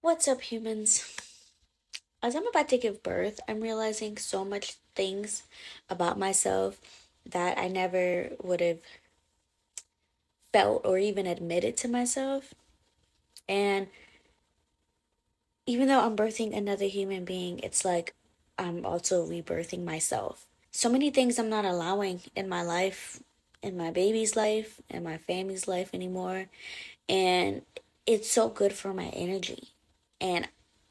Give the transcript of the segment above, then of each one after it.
What's up, humans? As I'm about to give birth, I'm realizing so much things about myself that I never would have felt or even admitted to myself. And even though I'm birthing another human being, it's like I'm also rebirthing myself. So many things I'm not allowing in my life, in my baby's life, in my family's life anymore. And it's so good for my energy. And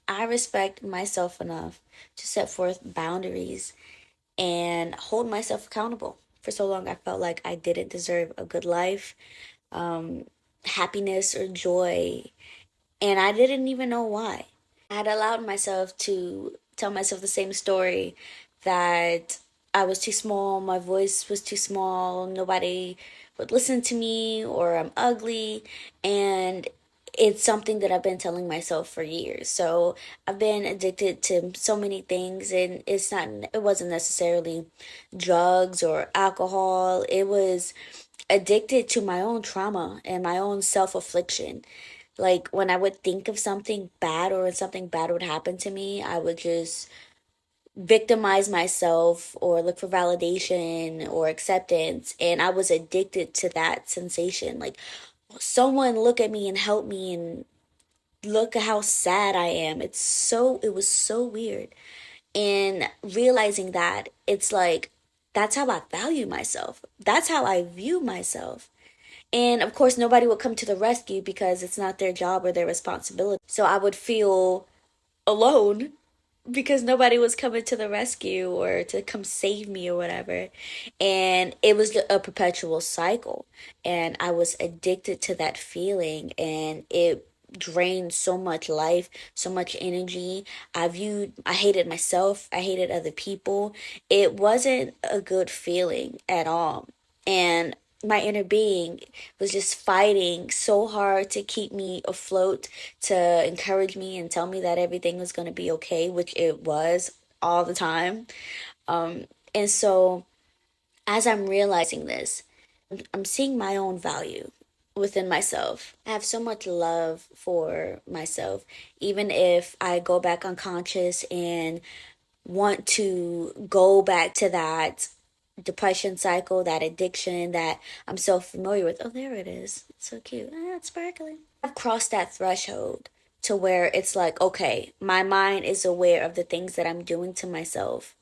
I respect myself enough to set forth boundaries and hold myself accountable. For so long, I felt like I didn't deserve a good life, um, happiness, or joy, and I didn't even know why. I had allowed myself to tell myself the same story that I was too small, my voice was too small, nobody would listen to me, or I'm ugly. And it's something that I've been telling myself for years. So I've been addicted to so many things, and it wasn't necessarily drugs or alcohol. It was addicted to my own trauma and my own self affliction. Like when I would think of something bad or when something bad would happen to me, I would just victimize myself or look for validation or acceptance. And I was addicted to that sensation. Like, someone look at me and help me and look at how sad I am. It was so weird. And realizing that, it's like, that's how I value myself. That's how I view myself. And of course, nobody would come to the rescue because it's not their job or their responsibility. So I would feel alone because nobody was coming to the rescue or to come save me or whatever. And it was a perpetual cycle. And I was addicted to that feeling, and it drained so much life, so much energy. I hated myself, I hated other people. It wasn't a good feeling at all. And my inner being was just fighting so hard to keep me afloat, to encourage me and tell me that everything was going to be okay, which it was all the time. And so, as I'm realizing this, I'm seeing my own value within myself. I have so much love for myself, even if I go back unconscious and want to go back to that depression cycle, that addiction that I'm so familiar with. Oh, there it is. It's so cute. Ah, it's sparkling. I've crossed that threshold to where it's like, okay, my mind is aware of the things that I'm doing to myself.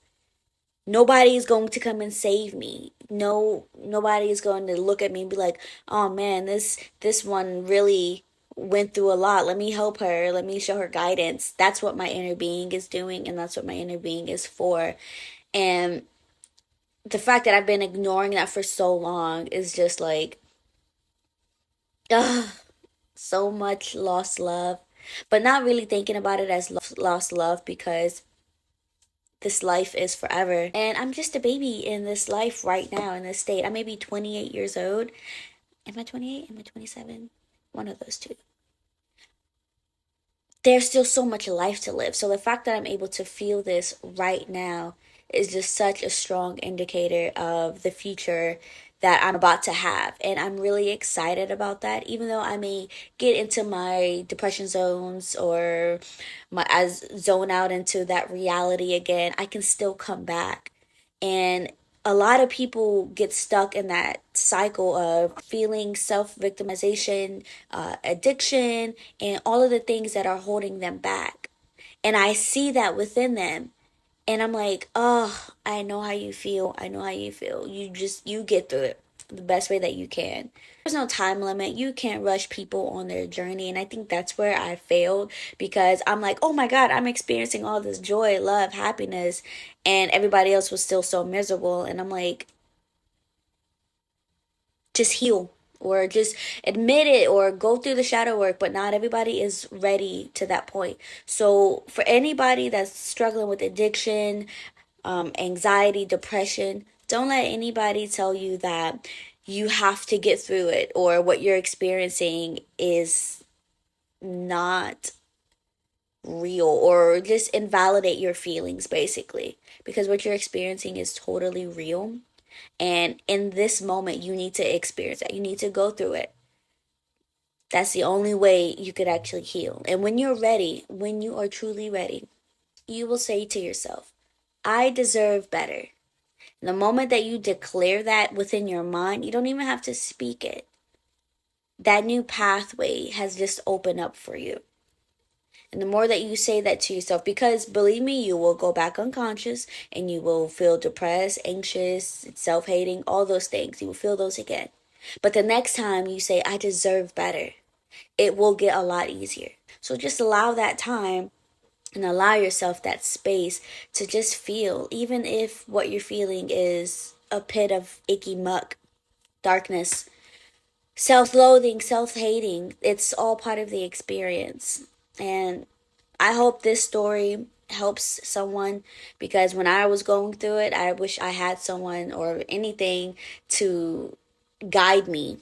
Nobody is going to come and save me. No, nobody is going to look at me and be like, "Oh man, this one really went through a lot. Let me help her. Let me show her guidance." That's what my inner being is doing, and that's what my inner being is for. And the fact that I've been ignoring that for so long is just like, ugh, so much lost love. But not really thinking about it as lost love, because this life is forever. And I'm just a baby in this life right now, in this state. I may be 28 years old. Am I 28? Am I 27? One of those two. There's still so much life to live. So the fact that I'm able to feel this right now is just such a strong indicator of the future that I'm about to have. And I'm really excited about that. Even though I may get into my depression zones or my as zone out into that reality again, I can still come back. And a lot of people get stuck in that cycle of feeling self victimization, addiction, and all of the things that are holding them back. And I see that within them. And I'm like, oh, I know how you feel. I know how you feel. You get through it the best way that you can. There's no time limit. You can't rush people on their journey. And I think that's where I failed, because I'm like, oh my God, I'm experiencing all this joy, love, happiness. And everybody else was still so miserable. And I'm like, just heal or just admit it or go through the shadow work. But not everybody is ready to that point. So for anybody that's struggling with addiction, anxiety, depression, don't let anybody tell you that you have to get through it or what you're experiencing is not real, or just invalidate your feelings basically, because what you're experiencing is totally real. And in this moment, you need to experience that. You need to go through it. That's the only way you could actually heal. And when you're ready, when you are truly ready, you will say to yourself, I deserve better. And the moment that you declare that within your mind, you don't even have to speak it. That new pathway has just opened up for you. And the more that you say that to yourself, because believe me, you will go back unconscious and you will feel depressed, anxious, self hating, all those things. You will feel those again. But the next time you say, I deserve better, it will get a lot easier. So just allow that time and allow yourself that space to just feel, even if what you're feeling is a pit of icky muck, darkness, self loathing, self hating. It's all part of the experience. And I hope this story helps someone, because when I was going through it, I wish I had someone or anything to guide me